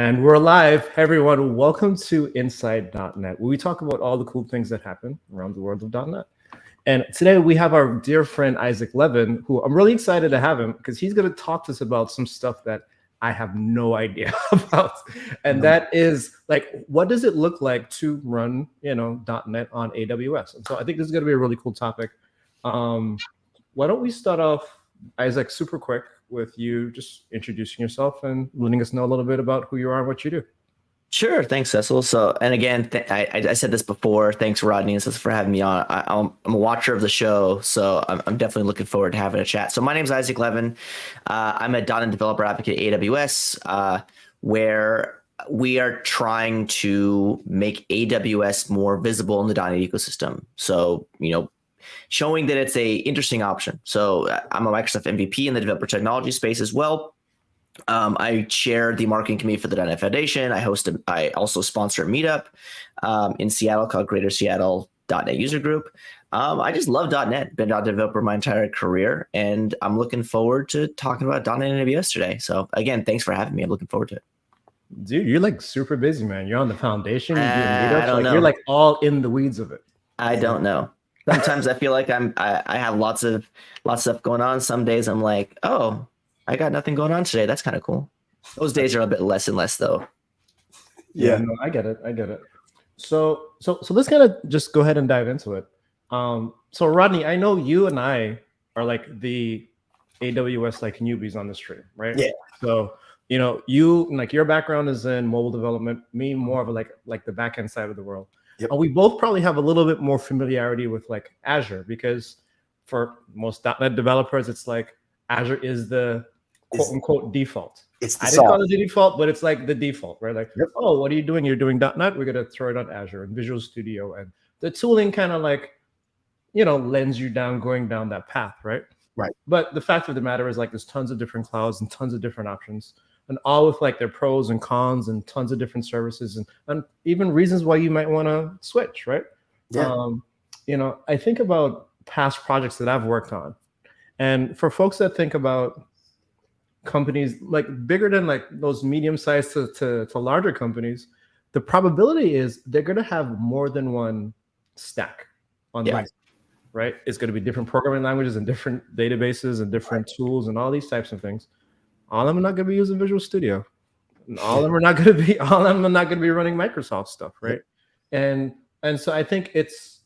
And we're live. Hey everyone, welcome to Inside dotNET, where we talk about all the cool things that happen around the world of dotNET. And today we have our dear friend Isaac Levin, who I'm really excited to have him because he's going to talk to us about some stuff that I have no idea about. And that is like, what does it look like to run, .NET on AWS? And so I think this is going to be a really cool topic. Why don't we start off, Isaac, super quick with you just introducing yourself and letting us know a little bit about who you are and what you do. Sure. Thanks, Cecil. So, and again, I said this before. Thanks, Rodney, and Cecil for having me on. I'm a watcher of the show, so I'm definitely looking forward to having a chat. So my name is Isaac Levin. I'm a .NET developer advocate at AWS, where we are trying to make AWS more visible in the .NET ecosystem. So, showing that it's a interesting option. So I'm a Microsoft MVP in the developer technology space as well. I chair the marketing committee for the .NET Foundation. I also sponsor a meetup in Seattle called Greater Seattle .NET User Group. I just love .NET. Been a .NET developer my entire career, and I'm looking forward to talking about .NET and AWS today. So again, thanks for having me. I'm looking forward to it. Dude, you're like super busy, man. You're on the foundation. You're doing meetups. I don't know. You're like all in the weeds of it. I don't know. Sometimes I feel like I have lots of stuff going on. Some days I'm like, oh, I got nothing going on today. That's kind of cool. Those days are a bit less and less, though. Yeah, no, I get it. So let's kind of just go ahead and dive into it. So Rodney, I know you and I are like the AWS like newbies on the stream, right? Yeah. So you like your background is in mobile development. Me more of like the back end side of the world. Yep. And we both probably have a little bit more familiarity with like Azure because for most .NET developers, it's like Azure is the quote unquote default. It's the I didn't call it the default, but it's like the default, right? Like, Yep. Oh, what are you doing? You're doing .NET. We're gonna throw it on Azure and Visual Studio, and the tooling kind of like, lends you going down that path, right? Right. But the fact of the matter is like there's tons of different clouds and tons of different options, and all with like their pros and cons and tons of different services and even reasons why you might want to switch, right? Yeah. I think about past projects that I've worked on, and for folks that think about companies like bigger than like those medium-sized to larger companies, the probability is they're going to have more than one stack on them, right? It's going to be different programming languages and different databases and different tools and all these types of things. All of them are not going to be using Visual Studio. And all of them are not going to be running Microsoft stuff, right? And so I think it's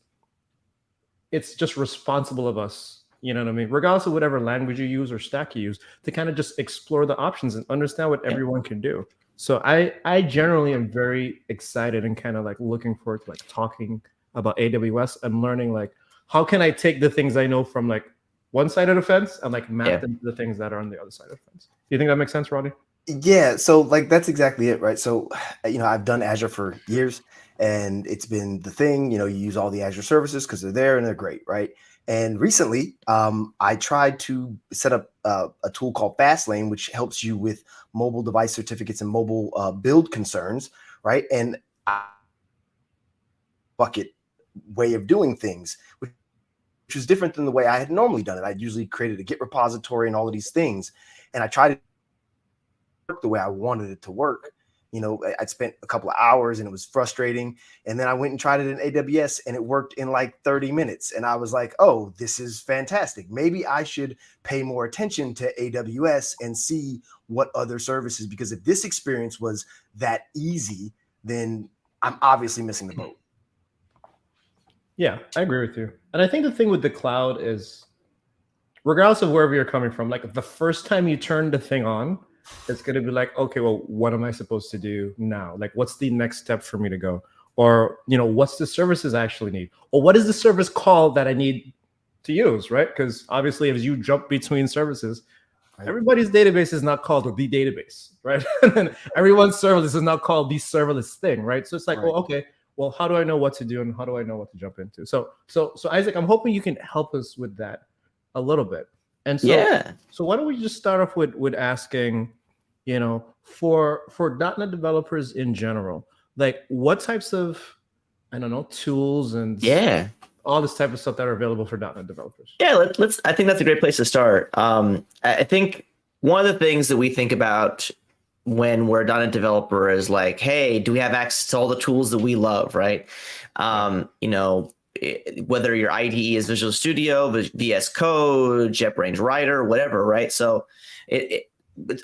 just responsible of us, you know what I mean? Regardless of whatever language you use or stack you use, to kind of just explore the options and understand what everyone can do. So I generally am very excited and kind of like looking forward to like talking about AWS and learning like how can I take the things I know from like one side of the fence and like map them to the things that are on the other side of the fence. Do you think that makes sense, Rodney? Yeah. So like that's exactly it, right? So I've done Azure for years, and it's been the thing. You use all the Azure services because they're there and they're great, right? And recently, I tried to set up a tool called Fastlane, which helps you with mobile device certificates and mobile build concerns, right? And bucket way of doing things, which was different than the way I had normally done it. I'd usually created a Git repository and all of these things, and I tried to work the way I wanted it to work. I'd spent a couple of hours and it was frustrating. And then I went and tried it in AWS and it worked in like 30 minutes. And I was like, oh, this is fantastic. Maybe I should pay more attention to AWS and see what other services, because if this experience was that easy, then I'm obviously missing the boat. Yeah, I agree with you. And I think the thing with the cloud is, regardless of wherever you're coming from, like the first time you turn the thing on, it's going to be like, okay, well, what am I supposed to do now? Like, what's the next step for me to go? Or, what's the services I actually need? Or what is the service call that I need to use, right? Because obviously, as you jump between services, everybody's database is not called the database, right? And everyone's serverless is not called the serverless thing, right? So it's like, well, okay, well, how do I know what to do and how do I know what to jump into? So Isaac, I'm hoping you can help us with that a little bit. And so why don't we just start off with asking, for .NET developers in general, like what types of, I don't know, tools and all this type of stuff that are available for .NET developers? Yeah, I think that's a great place to start. I think one of the things that we think about when we're a .NET developer is like, hey, do we have access to all the tools that we love, right? Whether your IDE is Visual Studio, VS Code, JetBrains Writer, whatever, right? So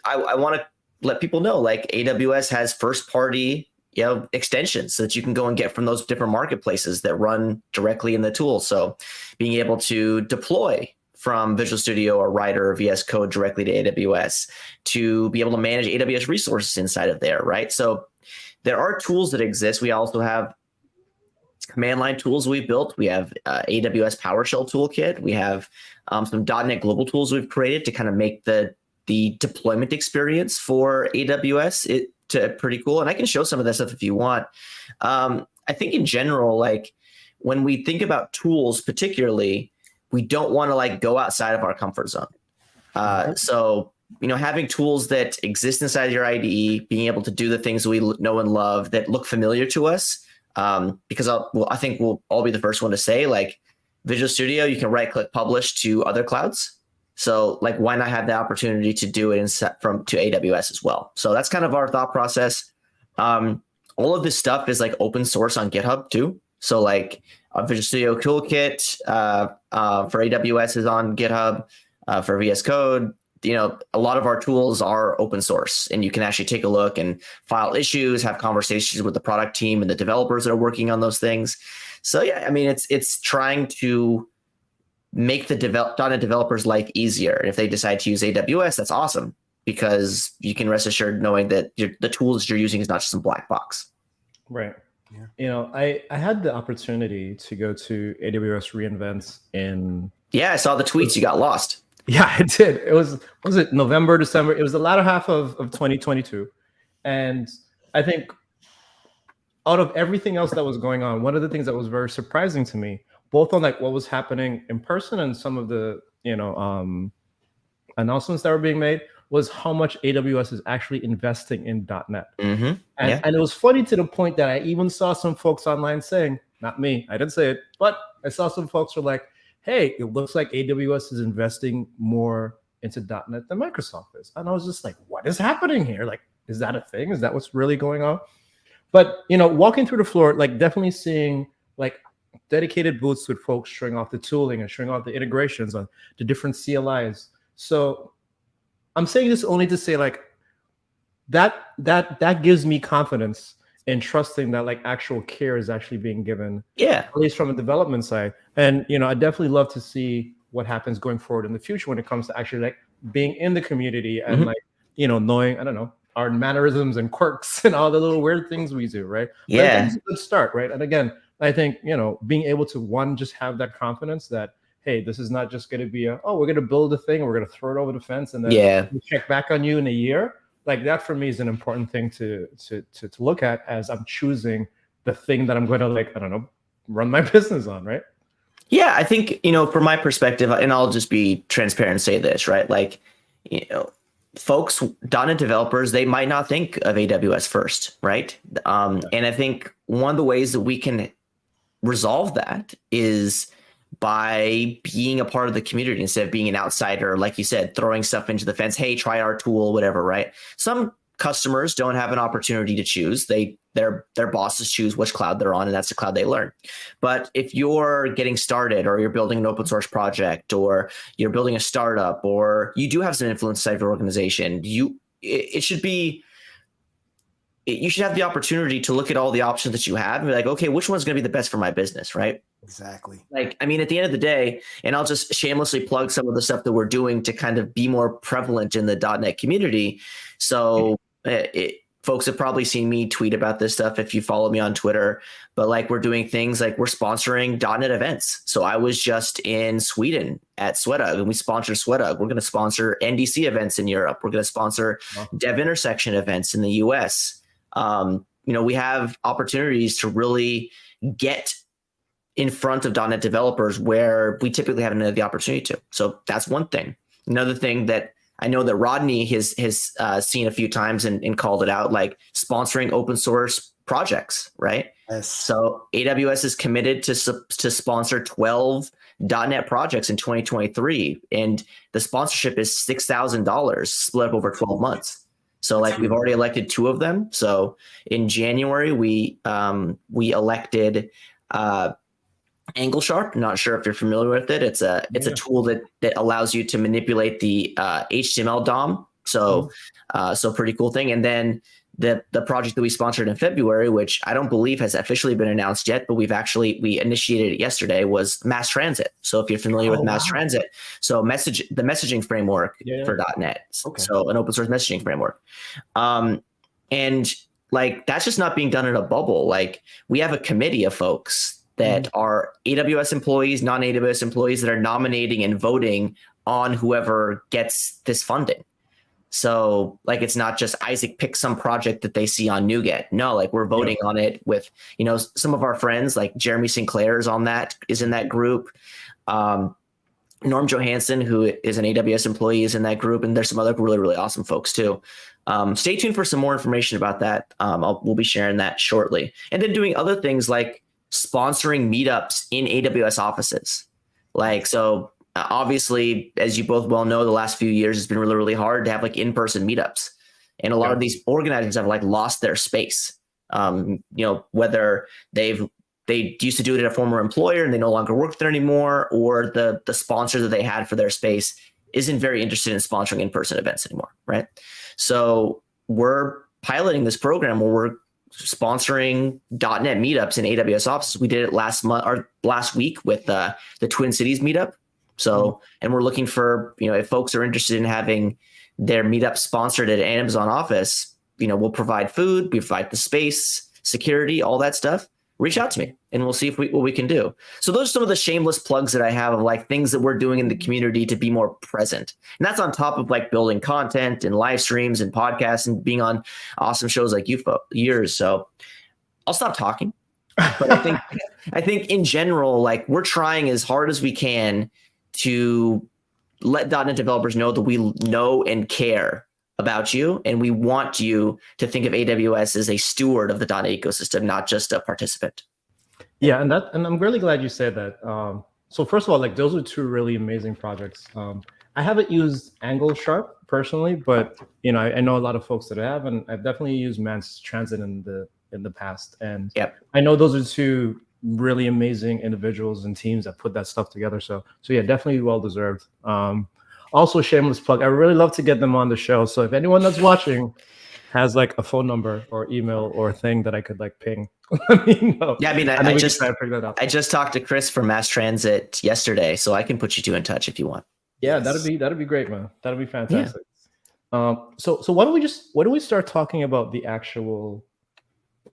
I want to let people know, like, AWS has first party extensions so that you can go and get from those different marketplaces that run directly in the tool. So being able to deploy from Visual Studio or Writer or VS Code directly to AWS, to be able to manage AWS resources inside of there, right? So there are tools that exist. We also have command line tools we've built. We have AWS PowerShell toolkit. We have some .NET Global tools we've created to kind of make the deployment experience for AWS pretty cool. And I can show some of that stuff if you want. I think in general, like when we think about tools, particularly, we don't want to like go outside of our comfort zone. So, having tools that exist inside your IDE, being able to do the things we know and love that look familiar to us. Because I think we'll all be the first one to say, like, Visual Studio, you can right click publish to other clouds. So like, why not have the opportunity to do it to AWS as well? So that's kind of our thought process. All of this stuff is like open source on GitHub too. So like Visual Studio Toolkit for AWS is on GitHub. For VS Code, a lot of our tools are open source, and you can actually take a look and file issues, have conversations with the product team and the developers that are working on those things. So yeah, I mean, it's trying to make the .NET developers' life easier. And if they decide to use AWS, that's awesome, because you can rest assured knowing that the tools you're using is not just some black box. Right. Yeah. I had the opportunity to go to AWS reInvents in. Yeah, I saw the tweets. You got lost. Yeah, I did. It was it November, December? It was the latter half of 2022. And I think out of everything else that was going on, one of the things that was very surprising to me, both on like what was happening in person and some of the, announcements that were being made, was how much AWS is actually investing in .NET. Mm-hmm. And it was funny to the point that I even saw some folks online saying, not me, I didn't say it, but I saw some folks were like, hey, it looks like AWS is investing more into .NET than Microsoft is. And I was just like, what is happening here? Like, is that a thing? Is that what's really going on? But, walking through the floor, like definitely seeing like dedicated booths with folks showing off the tooling and showing off the integrations on the different CLIs. So I'm saying this only to say like that gives me confidence in trusting that like actual care is actually being given, at least from a development side. And I definitely love to see what happens going forward in the future when it comes to actually like being in the community and like knowing, I don't know, our mannerisms and quirks and all the little weird things we do, right? Yeah, that's a good start, right? And again, I think being able to just have that confidence that, hey, this is not just going to be we're going to build a thing and we're going to throw it over the fence and then we'll check back on you in a year. Like that for me is an important thing to look at as I'm choosing the thing that I'm going to like, I don't know, run my business on, right? Yeah, I think, from my perspective, and I'll just be transparent and say this, right? Like, folks, .NET developers, they might not think of AWS first, right? And I think one of the ways that we can resolve that is by being a part of the community instead of being an outsider, like you said, throwing stuff into the fence. Hey, try our tool, whatever, right? Some customers don't have an opportunity to choose. Their bosses choose which cloud they're on, and that's the cloud they learn. But if you're getting started, or you're building an open source project, or you're building a startup, or you do have some influence inside your organization, you should have the opportunity to look at all the options that you have and be like, okay, which one's going to be the best for my business, right? Exactly. Like, I mean, at the end of the day, and I'll just shamelessly plug some of the stuff that we're doing to kind of be more prevalent in the .NET community. So folks have probably seen me tweet about this stuff if you follow me on Twitter, but like we're doing things like we're sponsoring .NET events. So I was just in Sweden at Swedug, and we sponsor Swedug. We're going to sponsor NDC events in Europe. We're going to sponsor Dev Intersection events in the US. We have opportunities to really get in front of .NET developers where we typically haven't had the opportunity to. So that's one thing. Another thing that I know that Rodney has seen a few times and called it out, like sponsoring open source projects, right? Yes. So AWS is committed to sponsor 12 .NET projects in 2023, and the sponsorship is $6,000 split up over 12 months. So like we've already elected 2 of them. So in January, we elected AngleSharp. Not sure if you're familiar with it. It's a tool that allows you to manipulate the HTML DOM. So so pretty cool thing. And then the project that we sponsored in February, which I don't believe has officially been announced yet, but we initiated it yesterday, was mass transit. So if you're familiar with mass transit, so the messaging framework for .NET. Okay. So an open source messaging framework. And like, that's just not being done in a bubble. Like, we have a committee of folks that are AWS employees, non-AWS employees, that are nominating and voting on whoever gets this funding. So like, it's not just Isaac picks some project that they see on NuGet. No, like, we're voting on it with, some of our friends, like Jeremy Sinclair is in that group. Norm Johansson, who is an AWS employee, is in that group. And there's some other really, really awesome folks too. Stay tuned for some more information about that. We'll be sharing that shortly. And then doing other things like sponsoring meetups in AWS offices. Like, so obviously, as you both well know, the last few years it's been really, really hard to have like in-person meetups. And a lot of these organizers have like lost their space. Whether they used to do it at a former employer and they no longer work there anymore, or the sponsor that they had for their space isn't very interested in sponsoring in-person events anymore, right? So we're piloting this program where we're sponsoring .NET meetups in AWS offices. We did it last week with the Twin Cities meetup. So, and we're looking for, if folks are interested in having their meetup sponsored at Amazon office, we'll provide food, we provide the space, security, all that stuff. Reach out to me and we'll see what we can do. So those are some of the shameless plugs that I have of like things that we're doing in the community to be more present. And that's on top of like building content and live streams and podcasts and being on awesome shows like yours. So I'll stop talking. But I think in general, like, we're trying as hard as we can to let .NET developers know that we know and care about you, and we want you to think of AWS as a steward of the .NET ecosystem, not just a participant. Yeah, and I'm really glad you said that. So first of all, like, those are 2 really amazing projects. I haven't used AngleSharp personally, but I know a lot of folks that have, and I've definitely used Mass Transit in the past, and I know those are 2 really amazing individuals and teams that put that stuff together. So yeah, definitely well deserved. Also, shameless plug, I really love to get them on the show. So if anyone that's watching has like a phone number or email or thing that I could like ping, let me know. Yeah, I mean, I just talked to Chris from Mass Transit yesterday, so I can put you 2 in touch if you want. Yeah, that'd be great, man. That'd be fantastic. Yeah. So why don't we start talking about the actual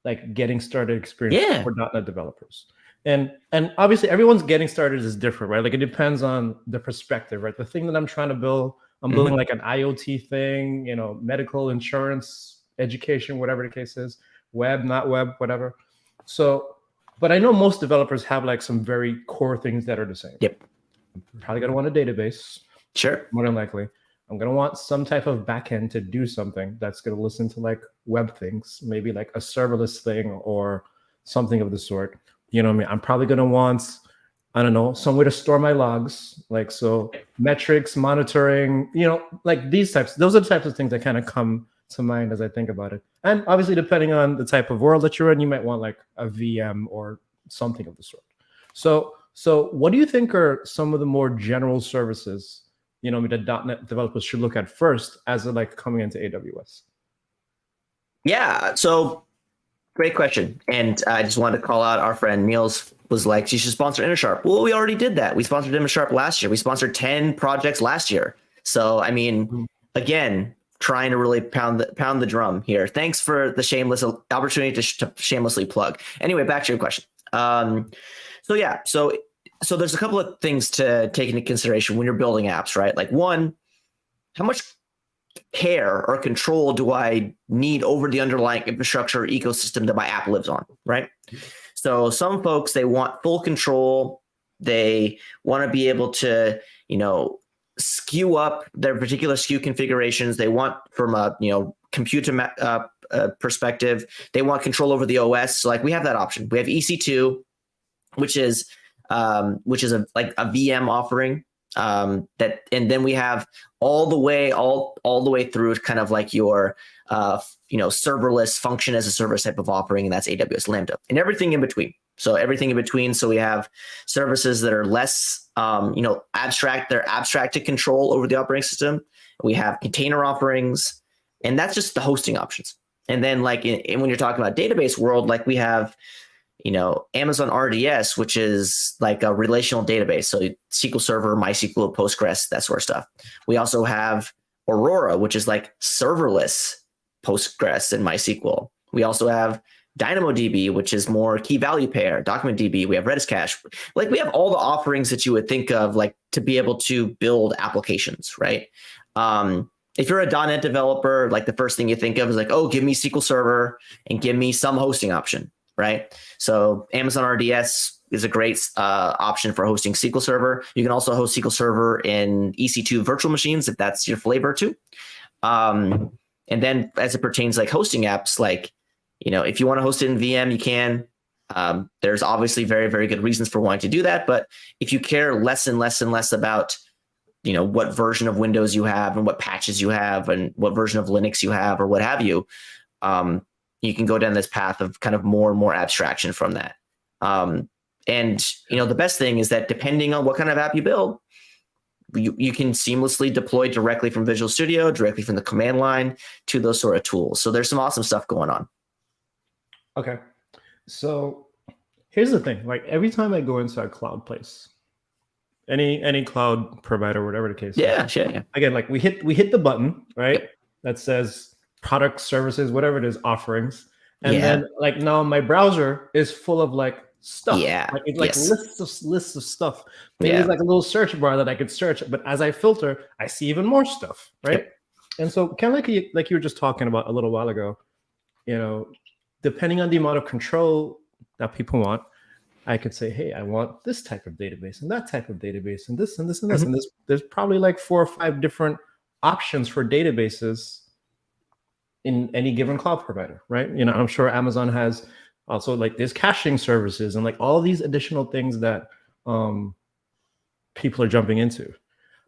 like getting started experience for .NET developers? And obviously everyone's getting started is different, right? Like, it depends on the perspective, right? The thing that I'm trying to build, I'm building like an IoT thing, medical, insurance, education, whatever the case is, web, not web, whatever. So, but I know most developers have like some very core things that are the same. Yep. I'm probably gonna want a database. Sure. More than likely. I'm gonna want some type of backend to do something that's gonna listen to like web things, maybe like a serverless thing or something of the sort. You know what I mean? I'm probably gonna want, I don't know, somewhere to store my logs, like, so metrics, monitoring, like these types. Those are the types of things that kind of come to mind as I think about it. And obviously, depending on the type of world that you're in, you might want like a VM or something of the sort. So what do you think are some of the more general services, that .NET developers should look at first as they're like coming into AWS? Yeah, so great question. And I just wanted to call out our friend Niels was like, you should sponsor InnerSharp. Well, we already did that. We sponsored InnerSharp last year. We sponsored 10 projects last year. So, I mean, again, trying to really pound the drum here. Thanks for the shameless opportunity to shamelessly plug. Anyway, back to your question. So there's a couple of things to take into consideration when you're building apps, right? Like, one, how much care or control do I need over the underlying infrastructure or ecosystem that my app lives on, right? So some folks, they want full control. They want to be able to, skew up their particular SKU configurations. They want, from a, compute perspective, they want control over the OS. So like, we have that option. We have EC2, which is a VM offering. that, and then we have all the way through kind of like your serverless function as a service type of offering, and that's AWS Lambda, and everything in between. So everything in between. So we have services that are less abstract. They're abstract to control over the operating system. We have container offerings, and that's just the hosting options. And then like when you're talking about database world, like we have Amazon RDS, which is like a relational database. So SQL Server, MySQL, Postgres, that sort of stuff. We also have Aurora, which is like serverless Postgres and MySQL. We also have DynamoDB, which is more key value pair, DocumentDB. We have Redis Cache. Like we have all the offerings that you would think of like to be able to build applications, right? If you're a .NET developer, like the first thing you think of is like, oh, give me SQL Server and give me some hosting option, right? So Amazon RDS is a great option for hosting SQL Server. You can also host SQL Server in EC2 virtual machines if that's your flavor too. And then as it pertains like hosting apps, like if you want to host it in VM, you can. There's obviously very, very good reasons for wanting to do that. But if you care less and less and less about, what version of Windows you have and what patches you have and what version of Linux you have or what have you, you can go down this path of kind of more and more abstraction from that. And the best thing is that depending on what kind of app you build, you can seamlessly deploy directly from Visual Studio, directly from the command line to those sort of tools. So there's some awesome stuff going on. Okay. So here's the thing, like every time I go into a cloud place, any cloud provider, whatever the case. Yeah, sure. Yeah. Again, like we hit the button, right? That says product, services, whatever it is, offerings. And then like now my browser is full of like stuff. Yeah. Like it's like lists of stuff. Maybe there's like a little search bar that I could search, but as I filter, I see even more stuff, right? Yep. And so kind of like you were just talking about a little while ago, depending on the amount of control that people want, I could say, hey, I want this type of database and that type of database and this and this and this. And there's probably like 4 or 5 different options for databases in any given cloud provider, right? I'm sure Amazon has also like there's caching services and like all these additional things that people are jumping into.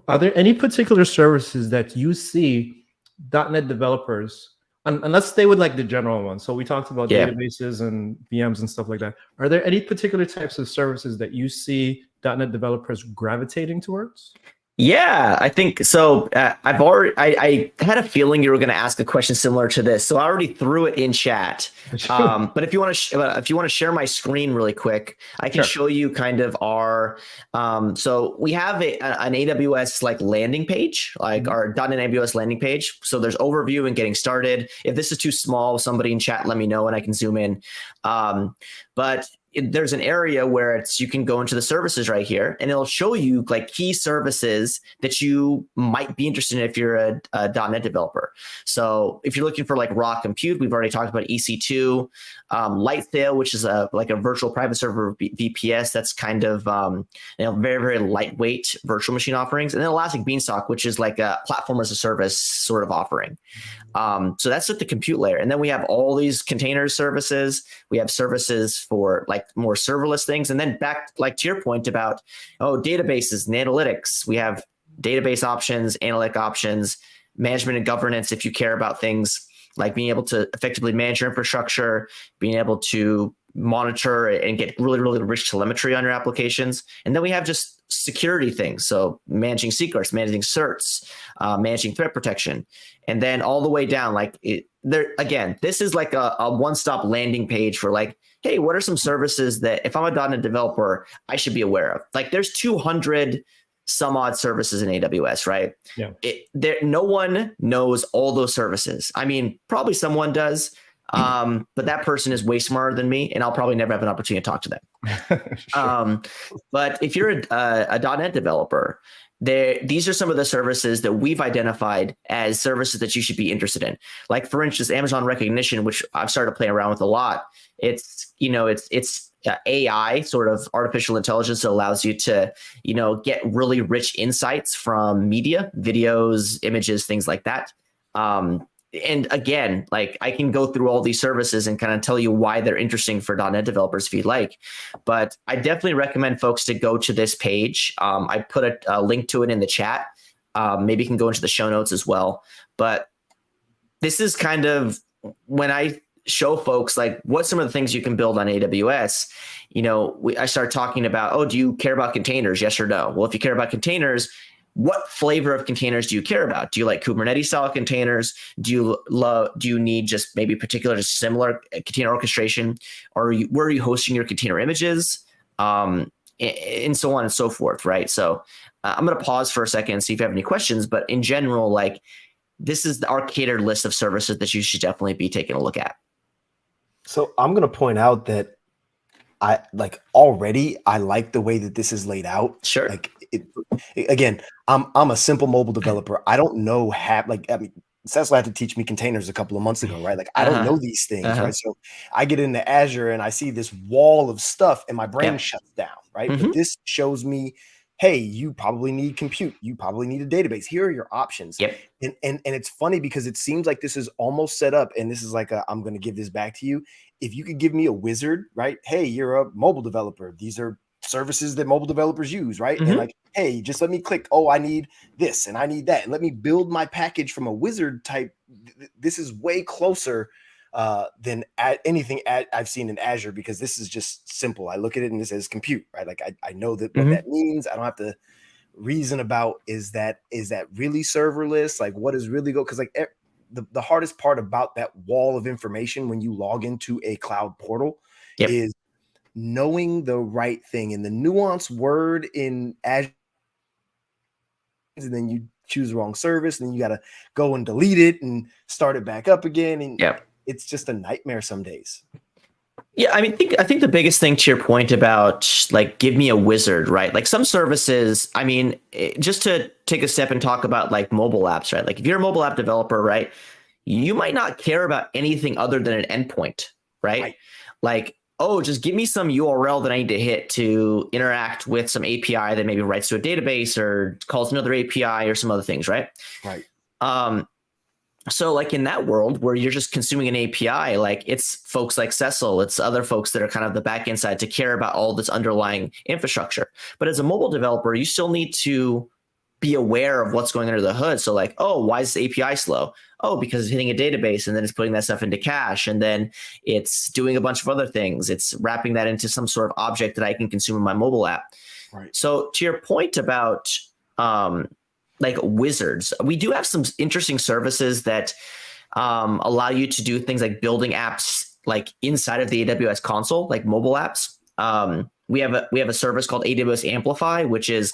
Are there any particular services that you see .NET developers, and let's stay with like the general ones. So we talked about databases and VMs and stuff like that. Are there any particular types of services that you see .NET developers gravitating towards? Yeah, I think so. I had a feeling you were going to ask a question similar to this, so I already threw it in chat. But if you want to share my screen really quick, I can show you kind of our. So we have an AWS like landing page, like our .NET AWS landing page. So there's overview and getting started. If this is too small, somebody in chat let me know and I can zoom in. But there's an area where you can go into the services right here, and it'll show you like key services that you might be interested in if you're a .NET developer. So if you're looking for like raw compute, we've already talked about EC2, Lightsail, which is like a virtual private server VPS. That's kind of very, very lightweight virtual machine offerings, and then Elastic Beanstalk, which is like a platform as a service sort of offering. So that's at the compute layer, and then we have all these container services. We have services for like more serverless things. And then back like to your point about, databases and analytics, we have database options, analytic options, management and governance. If you care about things like being able to effectively manage your infrastructure, being able to monitor and get really, really rich telemetry on your applications. And then we have just security things. So managing secrets, managing certs, managing threat protection. And then all the way down, this is like a one-stop landing page for like, hey, what are some services that if I'm a .NET developer, I should be aware of? Like there's 200 some odd services in AWS, right? Yeah. No one knows all those services. I mean, probably someone does, but that person is way smarter than me, and I'll probably never have an opportunity to talk to them. Sure. But if you're a .NET developer, these are some of the services that we've identified as services that you should be interested in. Like for instance, Amazon Recognition, which I've started playing around with a lot. It's AI, sort of artificial intelligence that allows you to, get really rich insights from media, videos, images, things like that. and again, like I can go through all these services and kind of tell you why they're interesting for .NET developers if you'd like. But I definitely recommend folks to go to this page. I put a link to it in the chat. Maybe you can go into the show notes as well. But this is kind of when I show folks like what some of the things you can build on AWS. I start talking about, oh, do you care about containers? Yes or no? Well, if you care about containers, what flavor of containers do you care about? Do you like Kubernetes style containers? Do you need just maybe particular, just similar container orchestration? Or where are you hosting your container images? And so on and so forth, right? So I'm going to pause for a second and see if you have any questions. But in general, like this is our catered list of services that you should definitely be taking a look at. So I'm going to point out that I like the way that this is laid out. Sure. Like again, I'm a simple mobile developer. I don't know Cecil had to teach me containers a couple of months ago, right? Like I don't know these things, right? So I get into Azure and I see this wall of stuff and my brain shuts down, right? But this shows me, hey, you probably need compute. You probably need a database. Here are your options. Yep. And it's funny because it seems like this is almost set up. And this is like I'm going to give this back to you. If you could give me a wizard, right? Hey, you're a mobile developer. These are services that mobile developers use, right? And like, hey, just let me click. Oh, I need this and I need that. And let me build my package from a wizard type. This is way closer than anything I've seen in Azure, because this is just simple. I look at it and it says compute, right? Like I know that what that means. I don't have to reason about, is that really serverless? Like what is really because like the hardest part about that wall of information when you log into a cloud portal is knowing the right thing, and the nuanced word in Azure, and then you choose the wrong service and then you got to go and delete it and start it back up again. And it's just a nightmare some days. Yeah, I think the biggest thing to your point about like give me a wizard, right? Like some services, just to take a step and talk about like mobile apps, right? Like if you're a mobile app developer, right, you might not care about anything other than an endpoint, right? Like, oh, just give me some URL that I need to hit to interact with some API that maybe writes to a database or calls another API or some other things, right? Right. So like in that world where you're just consuming an API, like it's folks like Cecil, it's other folks that are kind of the back end side to care about all this underlying infrastructure. But as a mobile developer, you still need to be aware of what's going under the hood. So like, oh, why is this API slow? Oh, because it's hitting a database and then it's putting that stuff into cache and then it's doing a bunch of other things. It's wrapping that into some sort of object that I can consume in my mobile app. Right. So to your point about like wizards, we do have some interesting services that allow you to do things like building apps like inside of the AWS console, like mobile apps. We have a service called AWS Amplify, which is,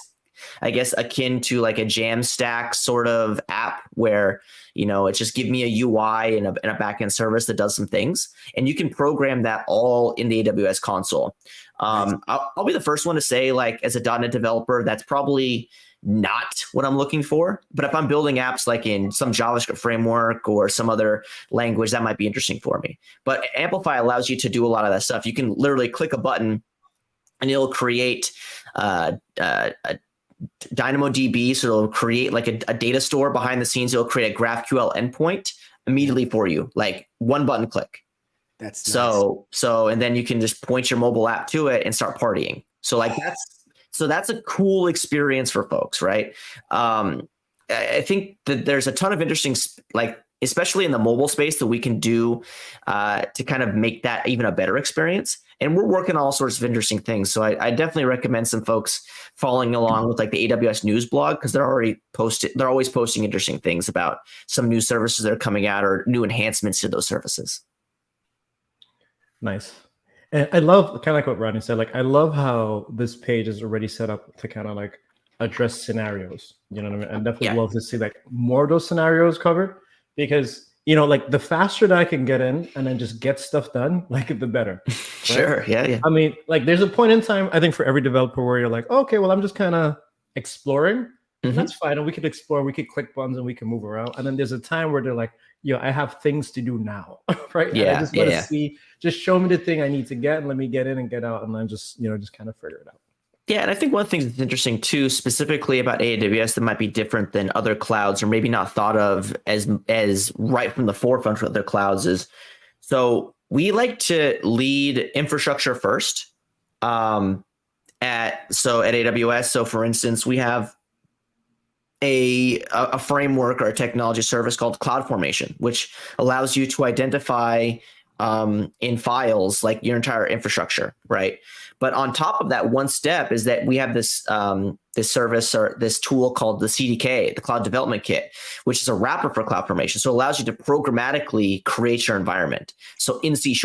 I guess, akin to like a Jamstack sort of app where, it's just give me a UI and a backend service that does some things, and you can program that all in the AWS console. I'll be the first one to say, like, as a .NET developer, that's probably not what I'm looking for. But if I'm building apps like in some JavaScript framework or some other language, that might be interesting for me. But Amplify allows you to do a lot of that stuff. You can literally click a button and it'll create a DynamoDB. So it'll create like a data store behind the scenes. It'll create a GraphQL endpoint immediately for you, like one button click. That's nice. So, and then you can just point your mobile app to it and start partying. So like that's a cool experience for folks, right? I think that there's a ton of interesting, like, especially in the mobile space, that we can do to kind of make that even a better experience. And we're working on all sorts of interesting things. So I definitely recommend some folks following along with like the AWS news blog, because they're always posting interesting things about some new services that are coming out or new enhancements to those services. Nice. And I love kind of like what Rodney said. Like, I love how this page is already set up to kind of like address scenarios. You know what I mean? I definitely love to see like more of those scenarios covered, because like the faster that I can get in and then just get stuff done, like the better. Right? Sure. Yeah. I mean, like there's a point in time, I think, for every developer where you're like, okay, well, I'm just kind of exploring. That's fine. And we could explore, we could click buttons and we can move around. And then there's a time where they're like, I have things to do now. Right. Yeah. And I just want to see, just show me the thing I need to get and let me get in and get out. And then just kind of figure it out. Yeah, and I think one of the things that's interesting too, specifically about AWS, that might be different than other clouds, or maybe not thought of as right from the forefront for other clouds, is so we like to lead infrastructure first. At AWS, so for instance, we have a framework or a technology service called CloudFormation, which allows you to identify in files like your entire infrastructure, right? But on top of that, one step is that we have this this service or this tool called the CDK, the Cloud Development Kit, which is a wrapper for CloudFormation. So it allows you to programmatically create your environment. So in C#,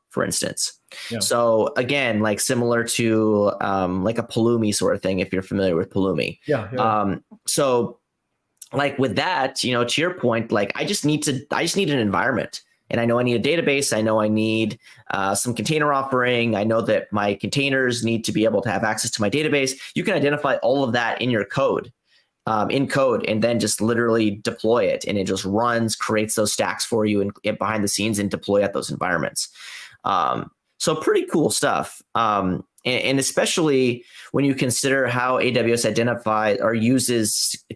for instance. Yeah. So again, like similar to like a Pulumi sort of thing, if you're familiar with Pulumi. Yeah. So like with that, to your point, like I just need an environment. And I know I need a database. I know I need some container offering. I know that my containers need to be able to have access to my database. You can identify all of that in your code, and then just literally deploy it. And it just runs, creates those stacks for you and behind the scenes and deploy at those environments. So pretty cool stuff. And especially when you consider how AWS identifies or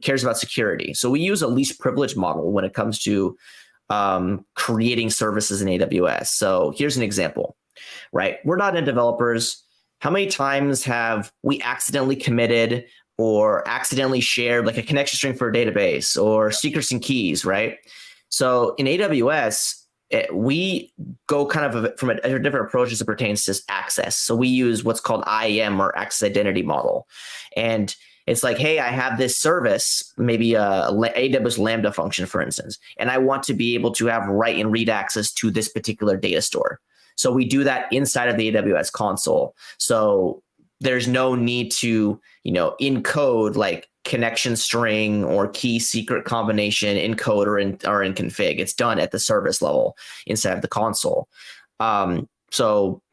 cares about security. So we use a least privilege model when it comes to creating services in AWS. So here's an example, right? We're .NET developers. How many times have we accidentally committed or accidentally shared like a connection string for a database or secrets and keys, right? So in AWS, we go kind of from a different approach as it pertains to access. So we use what's called IAM or access identity model. And it's like, hey, I have this service, maybe a AWS Lambda function, for instance, and I want to be able to have write and read access to this particular data store. So we do that inside of the AWS console. So there's no need to, encode like connection string or key secret combination in code or in config. It's done at the service level inside of the console. So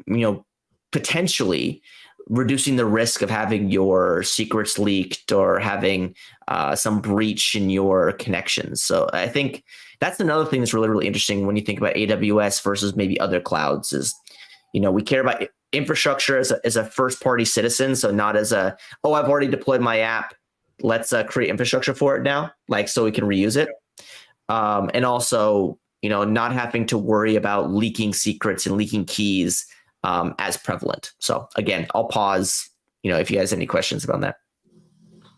potentially reducing the risk of having your secrets leaked or having some breach in your connections. So I think that's another thing that's really, really interesting when you think about AWS versus maybe other clouds is, we care about infrastructure as a first party citizen. So not as I've already deployed my app. Let's create infrastructure for it now, like so we can reuse it. And also, not having to worry about leaking secrets and leaking keys as prevalent. So again, I'll pause, if you guys have any questions about that.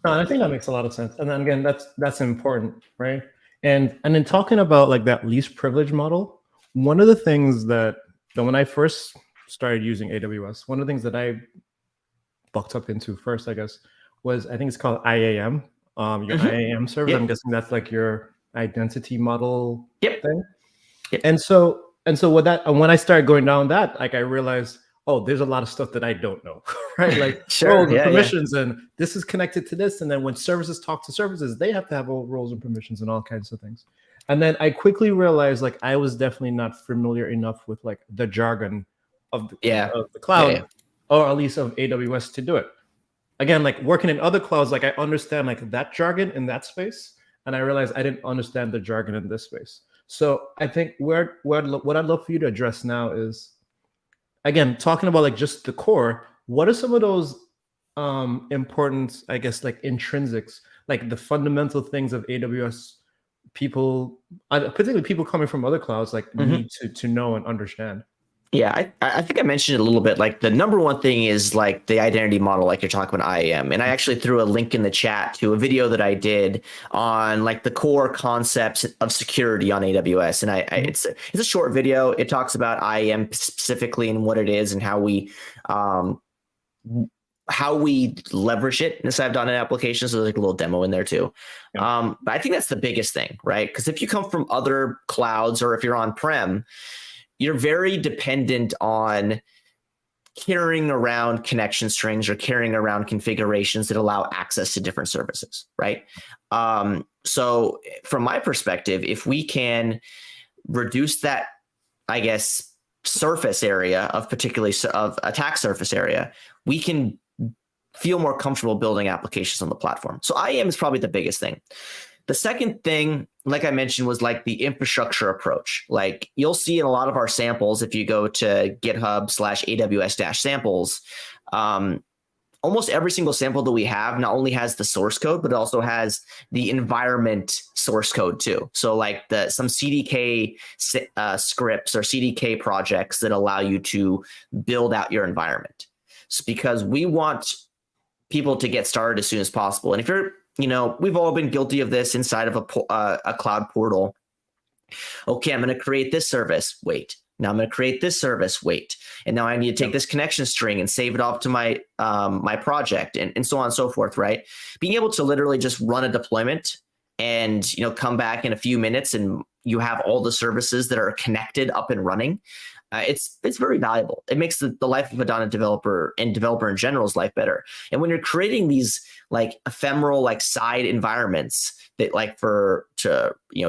No, I think that makes a lot of sense. And then again, that's important, right? And in talking about like that least privilege model, one of the things that when I first started using AWS, one of the things that I bucked up into first, I guess, was I think it's called IAM, your IAM service. Yep. I'm guessing that's like your identity model thing. Yep. And so with that, when I started going down that, like I realized, there's a lot of stuff that I don't know, right? Like roles and permissions, and this is connected to this. And then when services talk to services, they have to have roles and permissions and all kinds of things. And then I quickly realized like I was definitely not familiar enough with like the jargon of the cloud, or at least of AWS to do it. Again, like working in other clouds, like I understand like that jargon in that space, and I realized I didn't understand the jargon in this space. So I think what I'd love for you to address now is, again, talking about like just the core. What are some of those important, I guess, like intrinsics, like the fundamental things of AWS people, particularly people coming from other clouds, like need to know and understand? Yeah, I think I mentioned it a little bit. Like the number one thing is like the identity model, like you're talking about IAM. And I actually threw a link in the chat to a video that I did on like the core concepts of security on AWS. And it's a short video. It talks about IAM specifically and what it is and how we leverage it inside of .NET applications. So there's like a little demo in there too. Yeah. But I think that's the biggest thing, right? Because if you come from other clouds or if you're on-prem, you're very dependent on carrying around connection strings or carrying around configurations that allow access to different services, right? So from my perspective, if we can reduce that, I guess, surface area of attack surface area, we can feel more comfortable building applications on the platform. So IAM is probably the biggest thing. The second thing, like I mentioned, was like the infrastructure approach. Like you'll see in a lot of our samples, if you go to GitHub/AWS-samples, almost every single sample that we have not only has the source code, but it also has the environment source code too. So like some CDK scripts or CDK projects that allow you to build out your environment. So because we want people to get started as soon as possible. And if you're, we've all been guilty of this inside of a cloud portal. Okay, I'm going to create this service. Wait. Now I'm going to create this service. Wait. And now I need to take this connection string and save it off to my my project and so on and so forth, right? Being able to literally just run a deployment and come back in a few minutes and you have all the services that are connected up and running. It's very valuable. It makes the life of a .NET developer and developer in general's life better. And when you're creating these like ephemeral like side environments that like to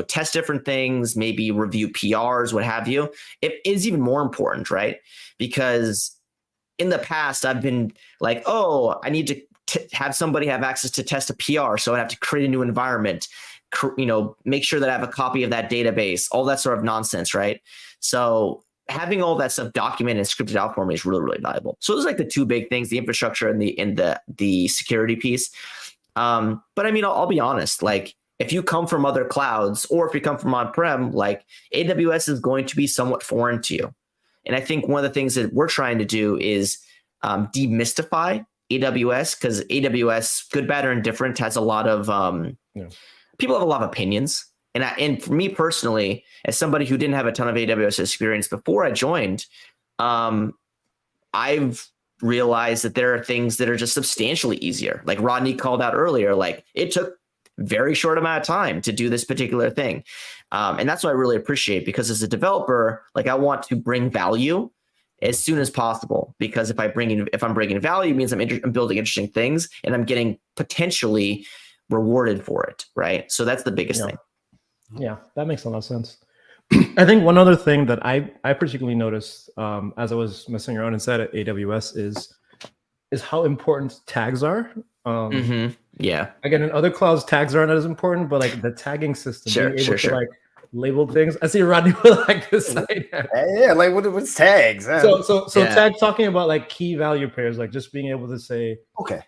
test different things, maybe review PRs, what have you, it is even more important, right? Because in the past I've been like, oh, I need to have somebody have access to test a PR, so I have to create a new environment, make sure that I have a copy of that database, all that sort of nonsense, right? So having all that stuff documented and scripted out for me is really, really valuable. So those are like the two big things, the infrastructure and the security piece. But I mean, I'll be honest, like if you come from other clouds or if you come from on-prem, like AWS is going to be somewhat foreign to you. And I think one of the things that we're trying to do is demystify AWS, because AWS, good, bad, or indifferent, has a lot of people have a lot of opinions. And for me personally, as somebody who didn't have a ton of AWS experience before I joined, I've realized that there are things that are just substantially easier. Like Rodney called out earlier, like it took very short amount of time to do this particular thing. And that's what I really appreciate, because as a developer, like I want to bring value as soon as possible, because if I'm bringing value, it means I'm building interesting things and I'm getting potentially rewarded for it. Right. So that's the biggest thing. Yeah, that makes a lot of sense. I think one other thing that I particularly noticed as I was messing around inside of AWS is how important tags are. Yeah. Again, in other clouds, tags aren't as important, but like the tagging system, being able to like label things. I see Rodney with like this side. Yeah, like what's tags? So tag talking about like key value pairs, like just being able to say, okay,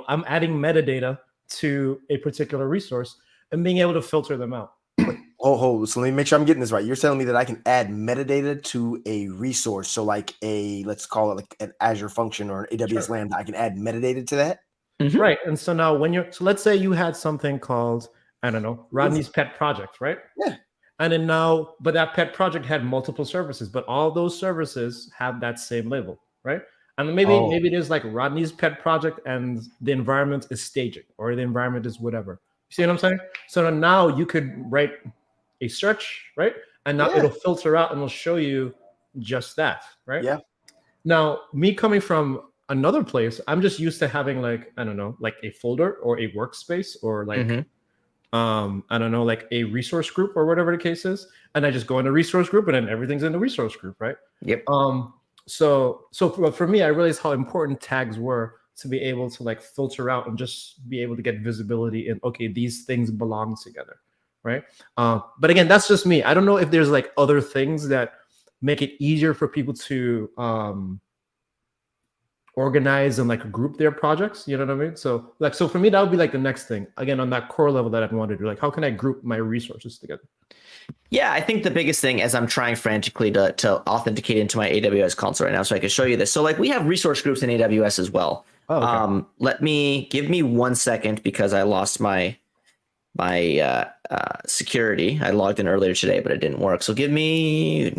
I'm adding metadata to a particular resource and being able to filter them out. Oh, so let me make sure I'm getting this right. You're telling me that I can add metadata to a resource. So like let's call it like an Azure function or an AWS Lambda. I can add metadata to that. Right. And so now let's say you had something called, I don't know, Rodney's pet project, right? Yeah. And then but that pet project had multiple services, but all those services have that same label, right? And maybe there's like Rodney's pet project and the environment is staging or the environment is whatever. You see what I'm saying? So now you could write a search, right? And now it'll filter out and it'll show you just that, right? Yeah. Now, me coming from another place, I'm just used to having like, I don't know, like a folder or a workspace or like, I don't know, like a resource group or whatever the case is. And I just go in the resource group and then everything's in the resource group, right? Yep. So for me, I realized how important tags were to be able to like filter out and just be able to get visibility in, okay, these things belong together, right? But again, that's just me. I don't know if there's like other things that make it easier for people to organize and like group their projects, you know what I mean? So for me, that would be like the next thing, again, on that core level that I'd want to do, like, how can I group my resources together? Yeah, I think the biggest thing, as I'm trying frantically to authenticate into my AWS console right now so I can show you this. So like we have resource groups in AWS as well. Oh, okay. Give me 1 second because I lost my security. I logged in earlier today, but it didn't work. So give me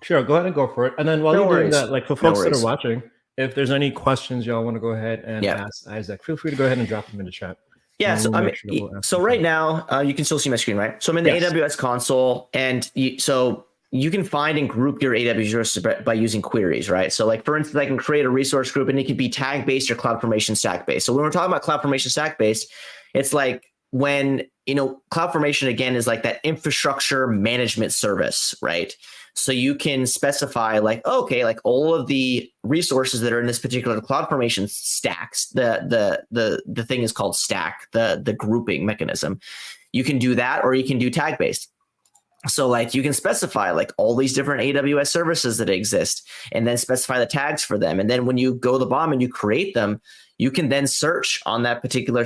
Sure, go ahead and go for it. And then while you're doing that, like for folks that are watching, if there's any questions y'all want to go ahead and ask Isaac, feel free to go ahead and drop them in the chat. Yeah, so right now you can still see my screen, right? So I'm in the AWS console, and you can find and group your AWS resources by using queries, right? So like, for instance, I can create a resource group and it could be tag-based or CloudFormation stack-based. So when we're talking about CloudFormation stack-based, it's like when, CloudFormation, again, is like that infrastructure management service, right? So you can specify like, okay, like all of the resources that are in this particular CloudFormation stacks, the thing is called stack, the grouping mechanism. You can do that, or you can do tag-based. So like you can specify like all these different AWS services that exist and then specify the tags for them. And then when you go to the bottom and you create them, you can then search on that particular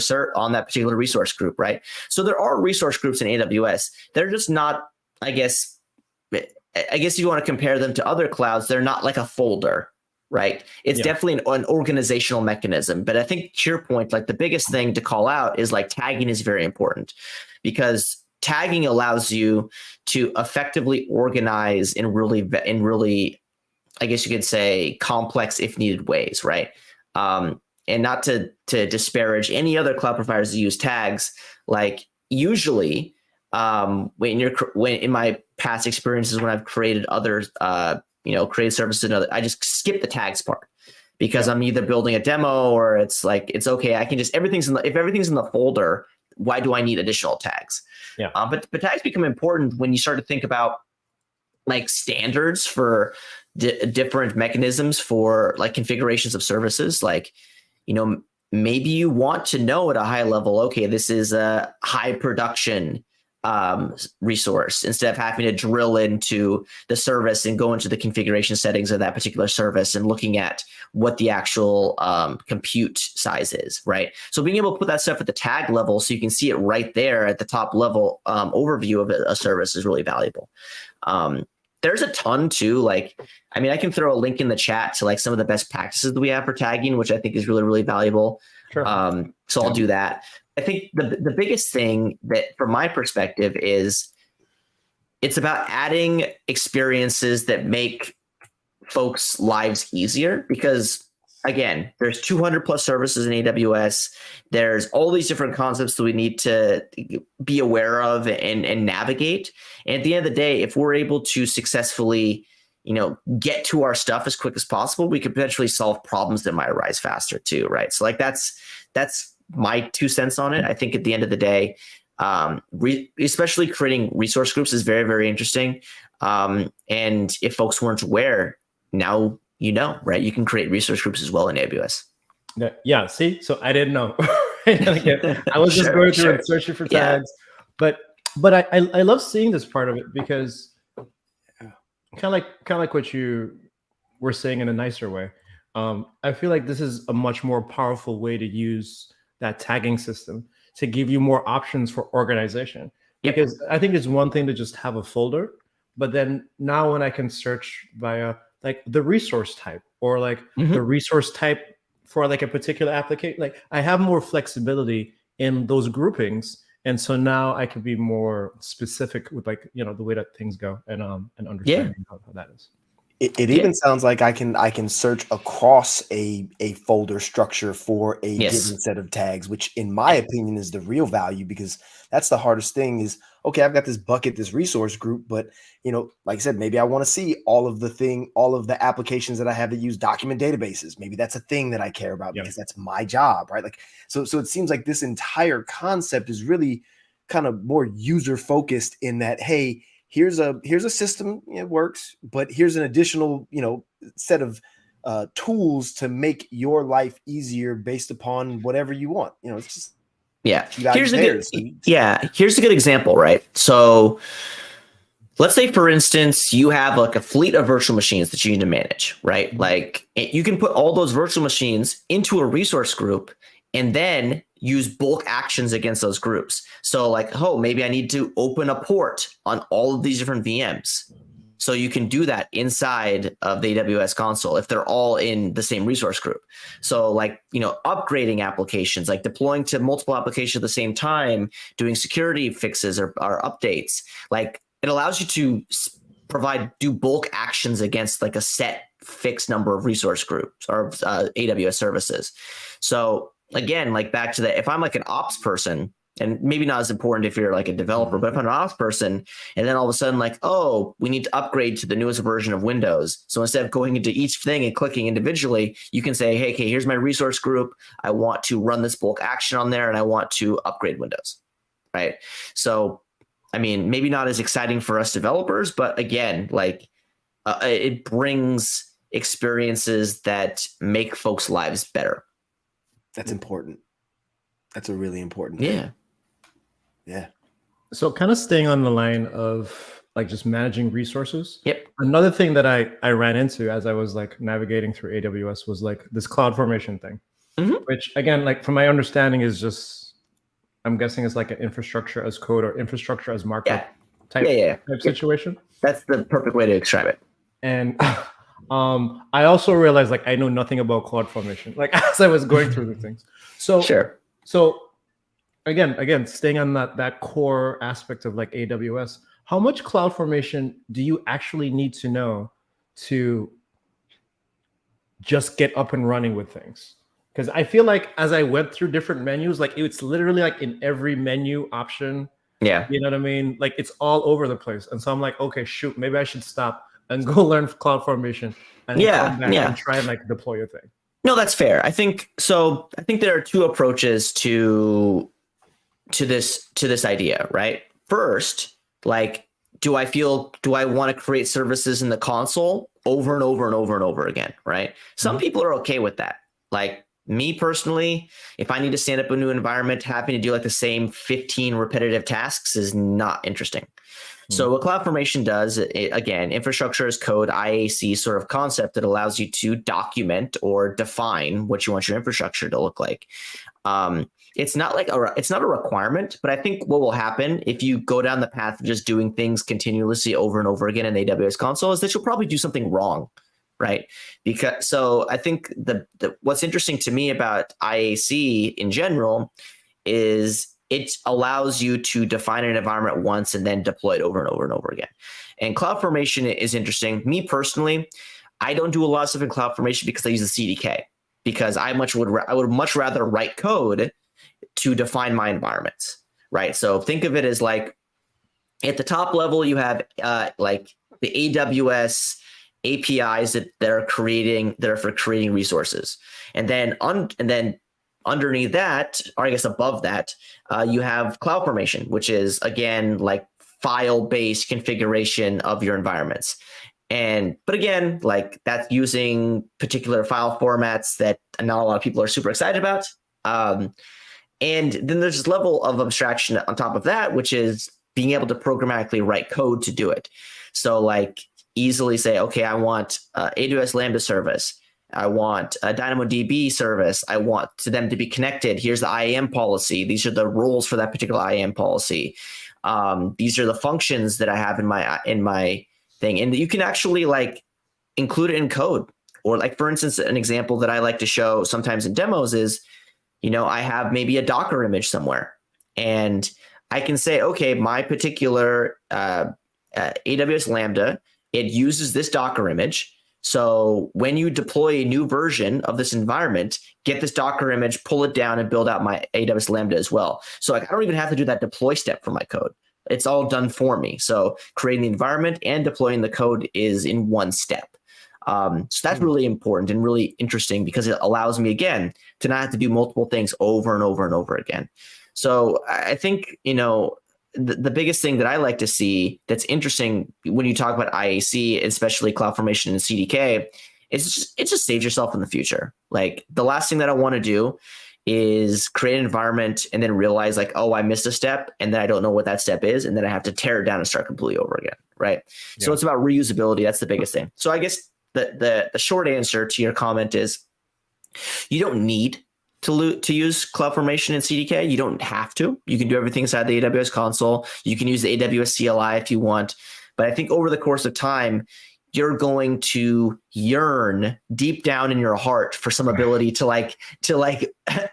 resource group, right? So there are resource groups in AWS. They're just not, I guess if you want to compare them to other clouds, they're not like a folder, right? It's definitely an organizational mechanism. But I think to your point, like the biggest thing to call out is like tagging is very important, because tagging allows you to effectively organize in really, I guess you could say, complex, if needed, ways, right? And not to disparage any other cloud providers that use tags, like usually when in my past experiences when I've created others, created services and other, I just skip the tags part because I'm either building a demo or it's like it's okay. I can just if everything's in the folder, why do I need additional tags? Yeah. But tags become important when you start to think about like standards for different mechanisms for like configurations of services. Like, maybe you want to know at a high level, okay, this is a high production resource, instead of having to drill into the service and go into the configuration settings of that particular service and looking at what the actual compute size is, right? So being able to put that stuff at the tag level so you can see it right there at the top level overview of a service is really valuable. There's a ton too. Like, I mean, I can throw a link in the chat to like some of the best practices that we have for tagging, which I think is really, really valuable. Sure. So I'll do that. I think the biggest thing that, from my perspective, is it's about adding experiences that make folks' lives easier. Because again, there's 200 plus services in AWS. There's all these different concepts that we need to be aware of and navigate. And at the end of the day, if we're able to successfully, get to our stuff as quick as possible, we could potentially solve problems that might arise faster too, right? So like that's my 2 cents on it. I think at the end of the day, especially creating resource groups is very, very interesting. And if folks weren't aware, now right? You can create resource groups as well in AWS. Yeah. See, so I didn't know. I was just going through and searching for tags, but I love seeing this part of it, because kind of like what you were saying in a nicer way. I feel like this is a much more powerful way to use that tagging system to give you more options for organization. Because I think it's one thing to just have a folder, but then now when I can search via like the resource type or like the resource type for like a particular application, like I have more flexibility in those groupings. And so now I can be more specific with like, the way that things go and understanding how that is. It even sounds like I can search across a folder structure for a given set of tags, which in my opinion is the real value, because that's the hardest thing is, okay, I've got this bucket, this resource group, but like I said, maybe I want to see all of the applications that I have that use document databases. Maybe that's a thing that I care about because that's my job, right? Like, so it seems like this entire concept is really kind of more user focused in that, hey, here's a system, it works, but here's an additional, set of tools to make your life easier based upon whatever you want. It's just Here's a good example, right? So let's say, for instance, you have like a fleet of virtual machines that you need to manage, right? Like you can put all those virtual machines into a resource group and then use bulk actions against those groups. So like, maybe I need to open a port on all of these different VMs. So you can do that inside of the AWS console if they're all in the same resource group. So like, upgrading applications, like deploying to multiple applications at the same time, doing security fixes or updates, like it allows you to do bulk actions against like a set fixed number of resource groups or AWS services. So again, like back to that, if I'm like an ops person, and maybe not as important if you're like a developer, but if I'm an ops person, and then all of a sudden like, we need to upgrade to the newest version of Windows. So instead of going into each thing and clicking individually, you can say, hey, here's my resource group. I want to run this bulk action on there and I want to upgrade Windows, right? So, I mean, maybe not as exciting for us developers, but again, like it brings experiences that make folks' lives better. That's important. That's a really important thing. Yeah. So kind of staying on the line of like just managing resources. Yep. Another thing that I ran into as I was like navigating through AWS was like this CloudFormation thing, which again, like from my understanding is just, I'm guessing it's like an infrastructure as code or infrastructure as markup type situation. That's the perfect way to describe it. And I also realized like I know nothing about CloudFormation, like as I was going through the things. So Sure. So again, staying on that core aspect of like AWS, how much CloudFormation do you actually need to know to just get up and running with things? Because I feel like as I went through different menus, like it's literally like in every menu option. Yeah. You know what I mean? Like it's all over the place. And so I'm like, okay, shoot, maybe I should stop and go learn CloudFormation and come back and try and like deploy a thing. No, that's fair. I think there are two approaches to this idea, right? First, like, do I want to create services in the console over and over and over and over again, right? Some people are okay with that. Like me personally, if I need to stand up a new environment, having to do like the same 15 repetitive tasks is not interesting. So what CloudFormation does, again, infrastructure as code, IAC sort of concept that allows you to document or define what you want your infrastructure to look like. It's not a requirement, but I think what will happen if you go down the path of just doing things continuously over and over again in the AWS console is that you'll probably do something wrong, right? So I think the what's interesting to me about IAC in general is it allows you to define an environment once and then deploy it over and over and over again. And CloudFormation is interesting. Me personally, I don't do a lot of stuff in CloudFormation because I use the CDK, because I would much rather write code to define my environments, right? So think of it as like at the top level, you have like the AWS APIs that are for creating resources, and then underneath that, or I guess above that, you have CloudFormation, which is again like file-based configuration of your environments. But again, like that's using particular file formats that not a lot of people are super excited about. And then there's this level of abstraction on top of that, which is being able to programmatically write code to do it. So like easily say, okay, I want AWS Lambda service. I want a DynamoDB service. I want them to be connected. Here's the IAM policy. These are the rules for that particular IAM policy. These are the functions that I have in my thing. And you can actually like include it in code. Or like, for instance, an example that I like to show sometimes in demos is, I have maybe a Docker image somewhere, and I can say, okay, my particular AWS Lambda, it uses this Docker image. So when you deploy a new version of this environment, get this Docker image, pull it down, and build out my AWS Lambda as well. So like, I don't even have to do that deploy step for my code. It's all done for me. So creating the environment and deploying the code is in one step. So that's really important and really interesting because it allows me, again, to not have to do multiple things over and over and over again. So I think, the biggest thing that I like to see that's interesting when you talk about IAC, especially CloudFormation and CDK, is it just saves yourself in the future. Like the last thing that I want to do is create an environment and then realize like, oh, I missed a step and then I don't know what that step is. And then I have to tear it down and start completely over again. Right. Yeah. So it's about reusability. That's the biggest thing. So I guess the short answer to your comment is you don't need to use CloudFormation and CDK. You don't have to. You can do everything inside the AWS console. You can use the AWS CLI if you want. But I think over the course of time, you're going to yearn deep down in your heart for some ability to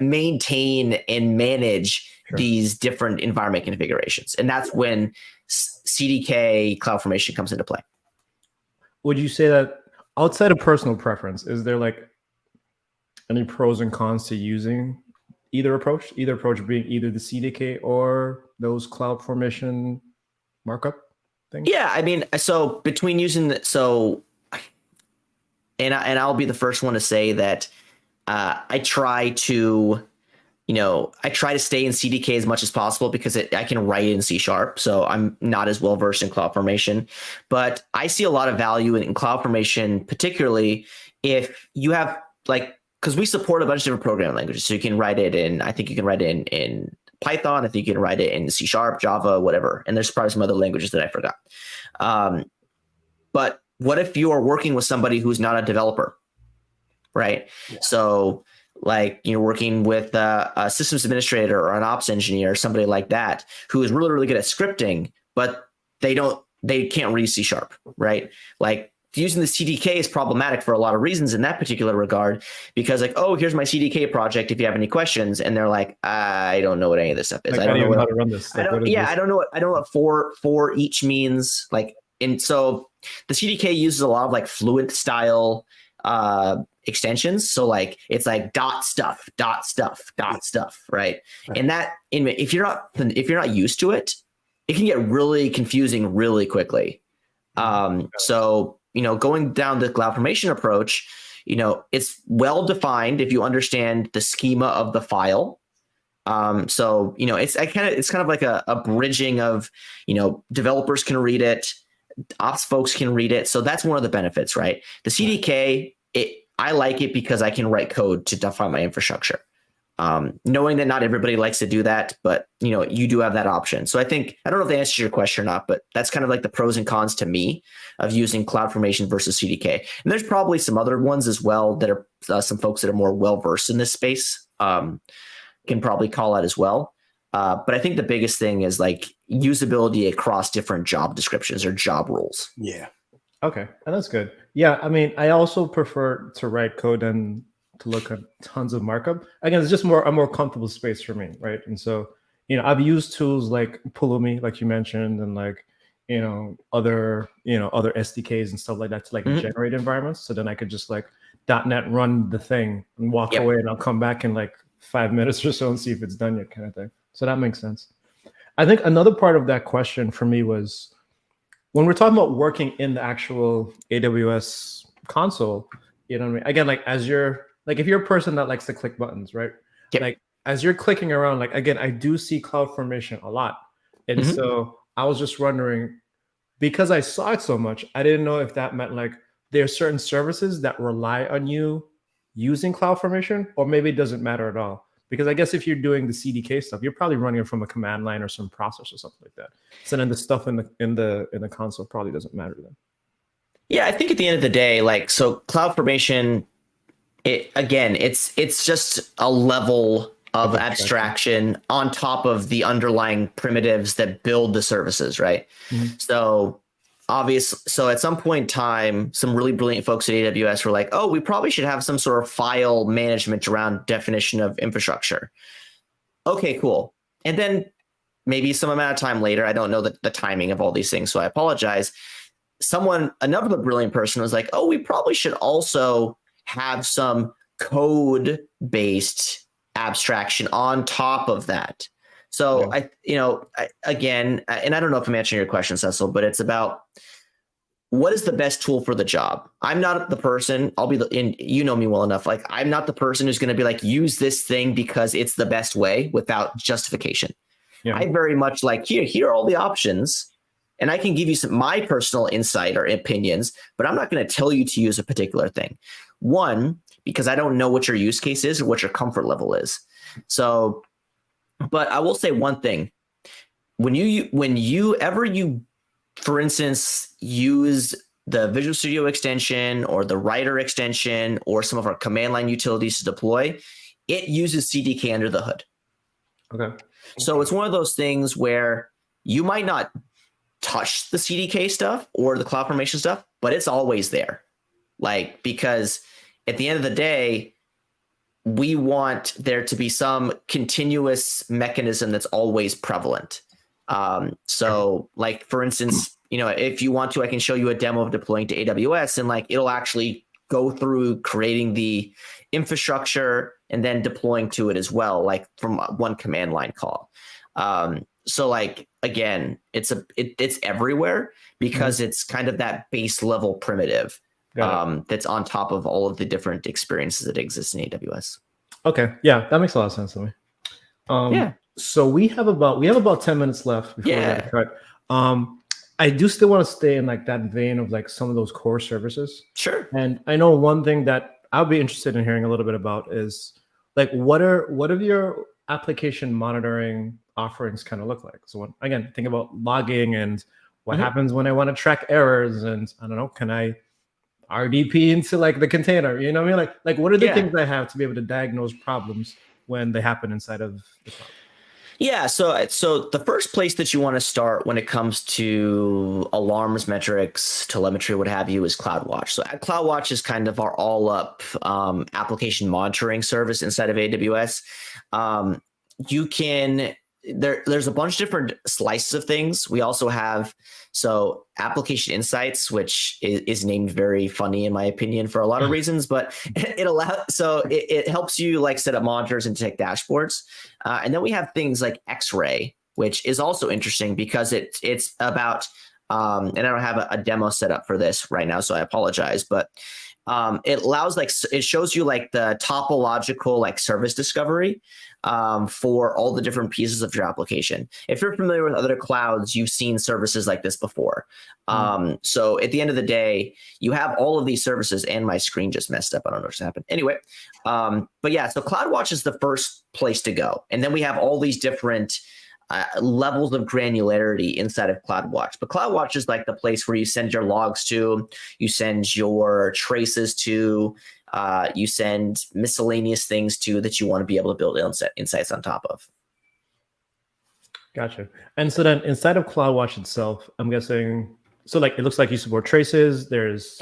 maintain and manage these different environment configurations. And that's when CDK CloudFormation comes into play. Would you say that outside of personal preference, is there like any pros and cons to using either approach being either the CDK or those CloudFormation markup things? Yeah, I mean, so between using and I'll be the first one to say that I try to stay in CDK as much as possible because I can write in C#. So I'm not as well versed in CloudFormation, but I see a lot of value in CloudFormation, particularly if you have because we support a bunch of different programming languages. So you can write it in, I think you can write it in Python. I think you can write it in C#, Java, whatever. And there's probably some other languages that I forgot. But what if you are working with somebody who's not a developer, right? Yeah. So like you're working with a systems administrator or an ops engineer or somebody like that who is really, really good at scripting, but they can't read C#, right? Like using the CDK is problematic for a lot of reasons in that particular regard, because like, oh, here's my CDK project if you have any questions. And they're like, I don't know what any of this stuff is. Like, I don't know how to run this. Like, I don't know what for each means. Like, and so the CDK uses a lot of like Fluent style extensions. So like it's like dot stuff, right? And that if you're not used to it, it can get really confusing really quickly. So going down the CloudFormation approach, it's well defined if you understand the schema of the file. So it's kind of like a bridging of developers can read it, ops folks can read it. So that's one of the benefits, right? The CDK, I like it because I can write code to define my infrastructure. Knowing that not everybody likes to do that, but you do have that option. So I don't know if they answered your question or not, but that's kind of like the pros and cons to me of using CloudFormation versus CDK. And there's probably some other ones as well that are some folks that are more well-versed in this space can probably call out as well. But I think the biggest thing is like usability across different job descriptions or job roles. Yeah. Okay. And that's good. Yeah. I mean, I also prefer to write code than to look at tons of markup. Again, it's just a more comfortable space for me, right? And so, I've used tools like Pulumi, like you mentioned, and like, other SDKs and stuff like that to like generate environments. So then I could just like .NET run the thing and walk away, and I'll come back in like 5 minutes or so and see if it's done yet, kind of thing. So that makes sense. I think another part of that question for me was when we're talking about working in the actual AWS console, what I mean? Again, like as you're like, if you're a person that likes to click buttons, right? Yep. Like as you're clicking around, like, again, I do see CloudFormation a lot. And so I was just wondering, because I saw it so much, I didn't know if that meant like there are certain services that rely on you using CloudFormation, or maybe it doesn't matter at all. Because I guess if you're doing the CDK stuff, you're probably running it from a command line or some process or something like that. So then the stuff in the console probably doesn't matter then. Yeah, I think at the end of the day, like, so CloudFormation, it's just a level of abstraction on top of the underlying primitives that build the services, right? So at some point in time, some really brilliant folks at AWS were like, oh, we probably should have some sort of file management around definition of infrastructure. Okay, cool. And then maybe some amount of time later, I don't know the timing of all these things, so I apologize. Another brilliant person was like, oh, we probably should also have some code-based abstraction on top of that. So I don't know if I'm answering your question, Cecil, but it's about what is the best tool for the job. I'm not the person, you know me well enough. Like, I'm not the person who's going to be like, use this thing because it's the best way without justification. Yeah. I very much like, here are all the options. And I can give you my personal insight or opinions, but I'm not going to tell you to use a particular thing. One, because I don't know what your use case is or what your comfort level is. So, but I will say one thing. When you for instance, use the Visual Studio extension or the Writer extension or some of our command line utilities to deploy, it uses CDK under the hood. Okay. So it's one of those things where you might not touch the CDK stuff or the CloudFormation stuff, but it's always there. Like, because at the end of the day, we want there to be some continuous mechanism that's always prevalent. So like, for instance, if you want to, I can show you a demo of deploying to AWS, and like, it'll actually go through creating the infrastructure and then deploying to it as well, like from one command line call. So like, again, it's everywhere because it's kind of that base level primitive that's on top of all of the different experiences that exist in AWS. Okay. Yeah, that makes a lot of sense to me. Yeah. So we have about 10 minutes left before we get cut. I do still want to stay in like that vein of like some of those core services. Sure. And I know one thing that I'll be interested in hearing a little bit about is like, what are your application monitoring offerings kind of look like? So when, again, think about logging and what happens when I want to track errors, and I don't know, can I RDP into like the container? You know what I mean? Like what are the things I have to be able to diagnose problems when they happen inside of the cloud? Yeah, so the first place that you want to start when it comes to alarms, metrics, telemetry, what have you, is CloudWatch. So CloudWatch is kind of our all-up application monitoring service inside of AWS. You can there's a bunch of different slices of things. We also have application insights, which is named very funny in my opinion for a lot of reasons, but it helps you like set up monitors and take dashboards. And then we have things like X-Ray, which is also interesting because it's about and I don't have a demo set up for this right now, so I apologize, but it allows it shows you like the topological like service discovery for all the different pieces of your application. If you're familiar with other clouds, you've seen services like this before. So at the end of the day, you have all of these services, and my screen just messed up. I don't know what just happened. Anyway, but yeah, so CloudWatch is the first place to go. And then we have all these different levels of granularity inside of CloudWatch. But CloudWatch is like the place where you send your logs to, you send your traces to, you send miscellaneous things to that you want to be able to build insights on top of. Gotcha. And so then inside of CloudWatch itself, I'm guessing, so like it looks like you support traces, there's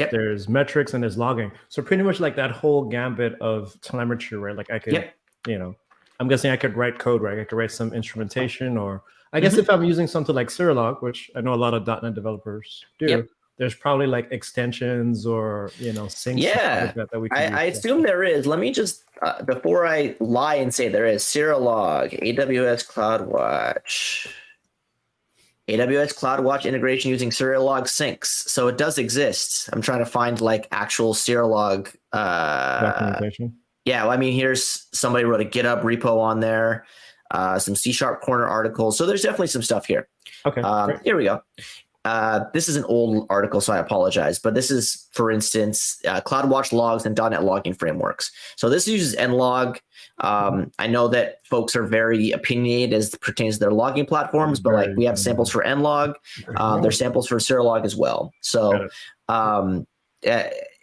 metrics, and there's logging. So pretty much like that whole gambit of telemetry, right? Like I could, you know, I'm guessing I could write code, right? I could write some instrumentation, or I guess if I'm using something like Serilog, which I know a lot of .NET developers do, there's probably like extensions or, you know, syncs like that we can I assume there is. Let me just, before I lie and say there is, Serilog, AWS CloudWatch. AWS CloudWatch integration using Serilog syncs. So it does exist. I'm trying to find like actual Serilog documentation. Yeah, well, I mean, here's somebody wrote a GitHub repo on there, some C# corner articles. So there's definitely some stuff here. Okay, here we go. This is an old article, so I apologize. But this is, for instance, CloudWatch logs and .NET logging frameworks. So this uses nlog. I know that folks are very opinionated as it pertains to their logging platforms, but like we have samples for nlog. There's samples for Serilog as well. So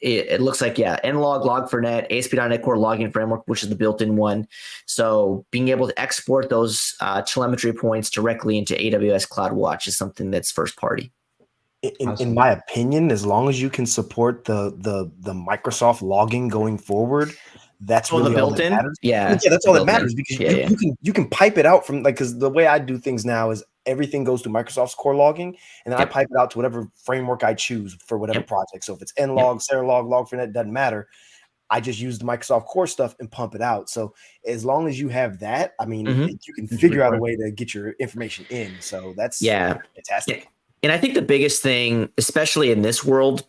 it looks like, nlog, log4net, ASP.NET Core logging framework, which is the built-in one. So being able to export those telemetry points directly into AWS CloudWatch is something that's first party. In my opinion, as long as you can support the Microsoft logging going forward, that's really all that matters. Yeah, that's all that matters, because you can pipe it out from, like, because the way I do things now is everything goes to Microsoft's core logging, and then I pipe it out to whatever framework I choose for whatever project. So if it's nlog, Serilog, log4net, doesn't matter. I just use the Microsoft core stuff and pump it out. So as long as you have that, I mean, you can figure out a way to get your information in. So that's fantastic. And I think the biggest thing, especially in this world,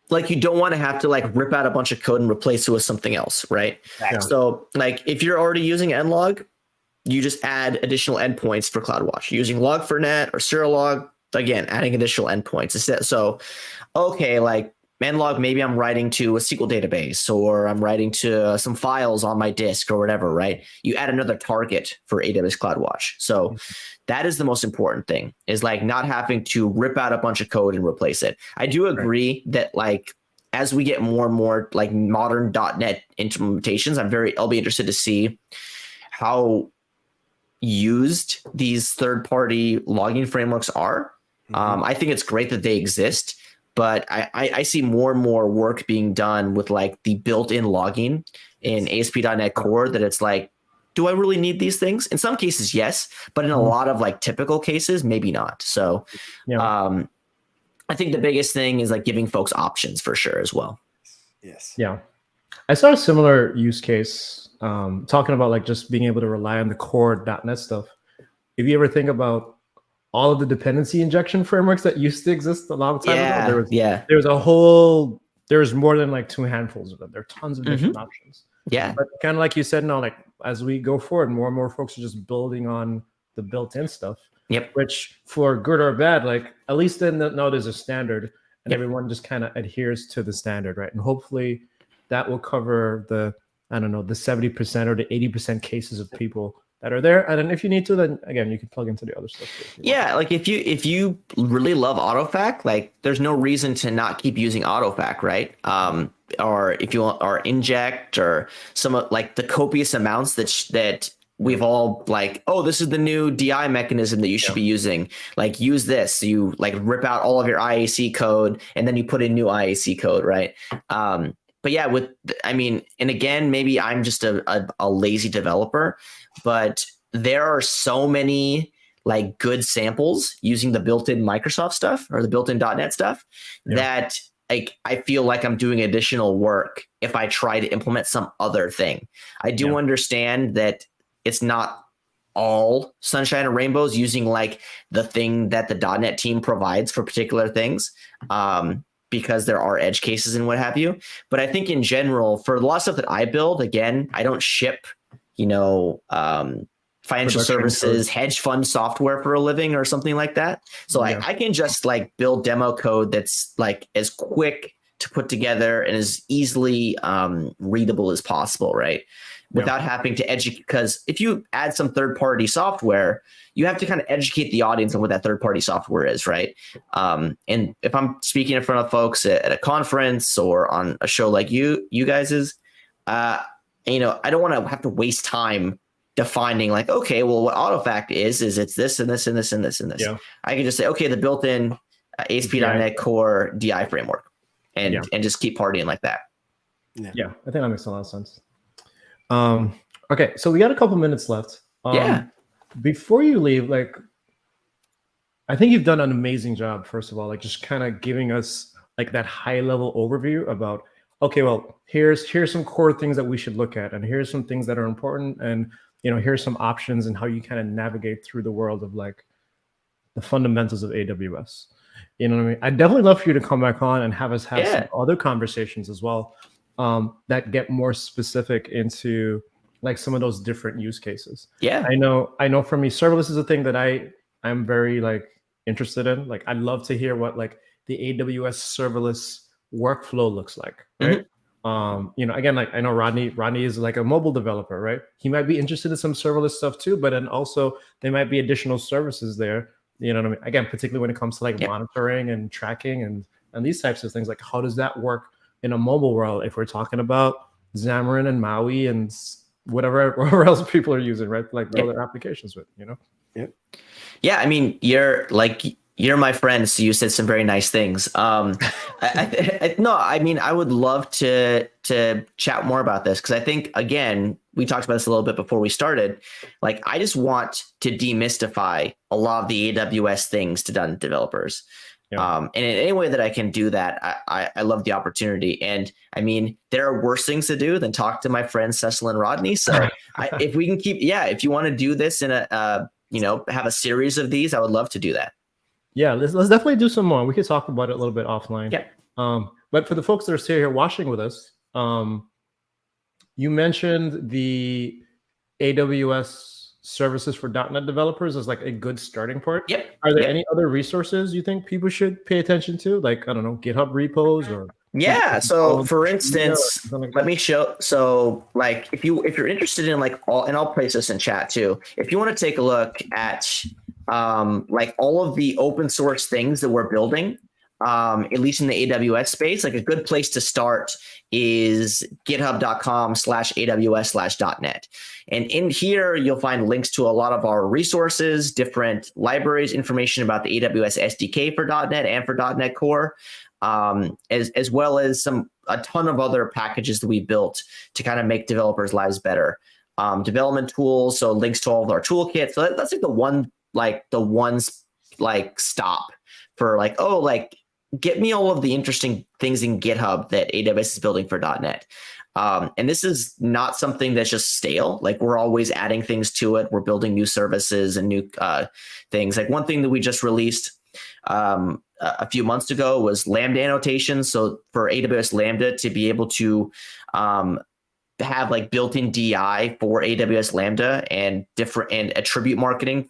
like you don't want to have to like rip out a bunch of code and replace it with something else, right? So like if you're already using nlog, you just add additional endpoints for CloudWatch. Using log4net or Serilog, again, adding additional endpoints. So, okay, like nlog, maybe I'm writing to a SQL database, or I'm writing to some files on my disk or whatever, right? You add another target for AWS CloudWatch. So that is the most important thing, is like not having to rip out a bunch of code and replace it. I do agree that like as we get more and more like modern .NET implementations, I'll be interested to see how used these third-party logging frameworks are. I think it's great that they exist, but I see more and more work being done with like the built-in logging in ASP.NET Core, that it's like, do I really need these things? In some cases, yes, but in a lot of like typical cases, maybe not. So I think the biggest thing is like giving folks options for sure as well. Yes. Yeah. I saw a similar use case talking about like just being able to rely on the core .NET stuff. If you ever think about all of the dependency injection frameworks that used to exist a long time ago, there's more than like 2 handfuls of them. There are tons of different options. Yeah. But kind of like you said, like as we go forward, more and more folks are just building on the built-in stuff. Which for good or bad, like at least then now there's a standard, and everyone just kind of adheres to the standard, right? And hopefully that will cover the I don't know, the 70% or the 80% cases of people that are there. And then if you need to, then again, you can plug into the other stuff too, if you want. Yeah, like if you really love AutoFac, like there's no reason to not keep using AutoFac, right? Or if you want, or inject, or some like the copious amounts that we've all like, oh, this is the new DI mechanism that you should be using. Like use this. You like rip out all of your IAC code and then you put in new IAC code, right? But yeah, and again, maybe I'm just a lazy developer, but there are so many like good samples using the built-in Microsoft stuff or the built-in .NET stuff that like I feel like I'm doing additional work if I try to implement some other thing. I do understand that it's not all sunshine and rainbows using like the thing that the .NET team provides for particular things. Because there are edge cases and what have you. But I think in general, for a lot of stuff that I build, again, I don't ship, financial services, hedge fund software for a living or something like that. So I can just like build demo code that's like as quick to put together and as easily readable as possible, right? Without having to educate, because if you add some third-party software, you have to kind of educate the audience on what that third-party software is, right? And if I'm speaking in front of folks at a conference or on a show like you guys's, I don't want to have to waste time defining like, okay, well, what AutoFac is it's this and this and this and this and this. Yeah. I can just say, okay, the built-in ASP.NET Core DI framework, and just keep partying like that. Yeah, I think that makes a lot of sense. Okay, so we got a couple minutes left. Before you leave, like, I think you've done an amazing job, first of all, like just kind of giving us like that high level overview about, okay, well, here's some core things that we should look at, and here's some things that are important, and here's some options and how you kind of navigate through the world of like the fundamentals of AWS. You know what I mean? I'd definitely love for you to come back on and have us have some other conversations as well. That get more specific into like some of those different use cases. Yeah, I know for me, serverless is a thing that I'm very like interested in. Like, I'd love to hear what like the AWS serverless workflow looks like, right? Again, like I know Rodney is like a mobile developer, right? He might be interested in some serverless stuff too, but then also there might be additional services there. You know what I mean? Again, particularly when it comes to like monitoring and tracking and these types of things. Like, how does that work in a mobile world if we're talking about Xamarin and Maui and whatever else people are using, right? Like other applications with, Yeah, I mean, you're my friend, so you said some very nice things. I would love to chat more about this, because I think, again, we talked about this a little bit before we started. Like, I just want to demystify a lot of the AWS things to .NET developers. And in any way that I can do that, I love the opportunity. And I mean, there are worse things to do than talk to my friends Cecil and Rodney. So if we can if you want to do this in have a series of these, I would love to do that. Yeah, let's definitely do some more. We could talk about it a little bit offline. Yeah. But for the folks that are still here watching with us, you mentioned the AWS services for .NET developers as like a good starting point. Yep. Are there any other resources you think people should pay attention to? Like, I don't know, GitHub repos or so for instance, let me show. So like if you're interested in like and I'll place this in chat too. If you want to take a look at like all of the open source things that we're building, at least in the AWS space, like a good place to start is github.com/AWS/.NET. And in here, you'll find links to a lot of our resources, different libraries, information about the AWS SDK for .NET and for .NET Core, as well as a ton of other packages that we built to kind of make developers' lives better. Development tools, so links to all of our toolkits. So that's like the one stop for like, get me all of the interesting things in GitHub that AWS is building for .NET. And this is not something that's just stale. Like, we're always adding things to it. We're building new services and new things. Like, one thing that we just released a few months ago was Lambda annotations. So for AWS Lambda to be able to have like built-in DI for AWS Lambda and attribute marking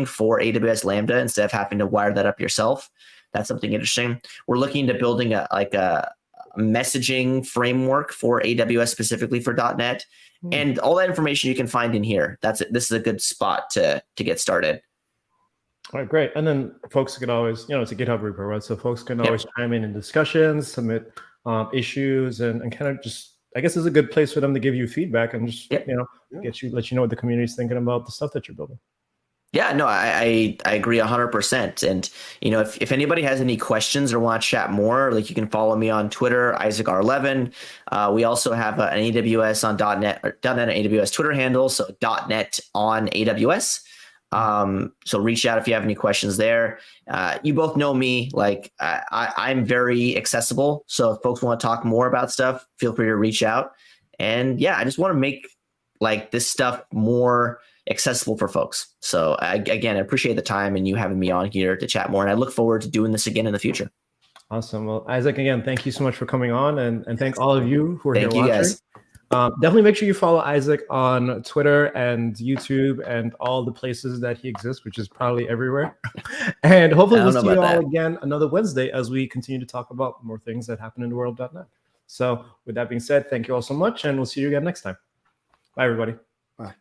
for AWS Lambda instead of having to wire that up yourself. That's something interesting. We're looking into building a messaging framework for AWS specifically for .NET. And all that information you can find in here. This is a good spot to get started. All right, great. And then folks can always, it's a GitHub repo, right? So folks can always chime in discussions, submit issues, and kind of just, I guess it's a good place for them to give you feedback and just, let you know what the community is thinking about the stuff that you're building. Yeah, no, I agree 100%. And, if anybody has any questions or want to chat more, like you can follow me on Twitter, IsaacR11. We also have an AWS on .NET, or .NET and AWS Twitter handle. So .NET on AWS. So reach out if you have any questions there. You both know me, like I'm very accessible. So if folks want to talk more about stuff, feel free to reach out. And yeah, I just want to make like this stuff more accessible for folks. So again, I appreciate the time and you having me on here to chat more. And I look forward to doing this again in the future. Awesome. Well, Isaac, again, thank you so much for coming on, and thank all of you who are here watching. Guys. Definitely make sure you follow Isaac on Twitter and YouTube and all the places that he exists, which is probably everywhere. And hopefully we'll see you all again another Wednesday as we continue to talk about more things that happen in the world of .NET. So with that being said, thank you all so much, and we'll see you again next time. Bye, everybody. Bye.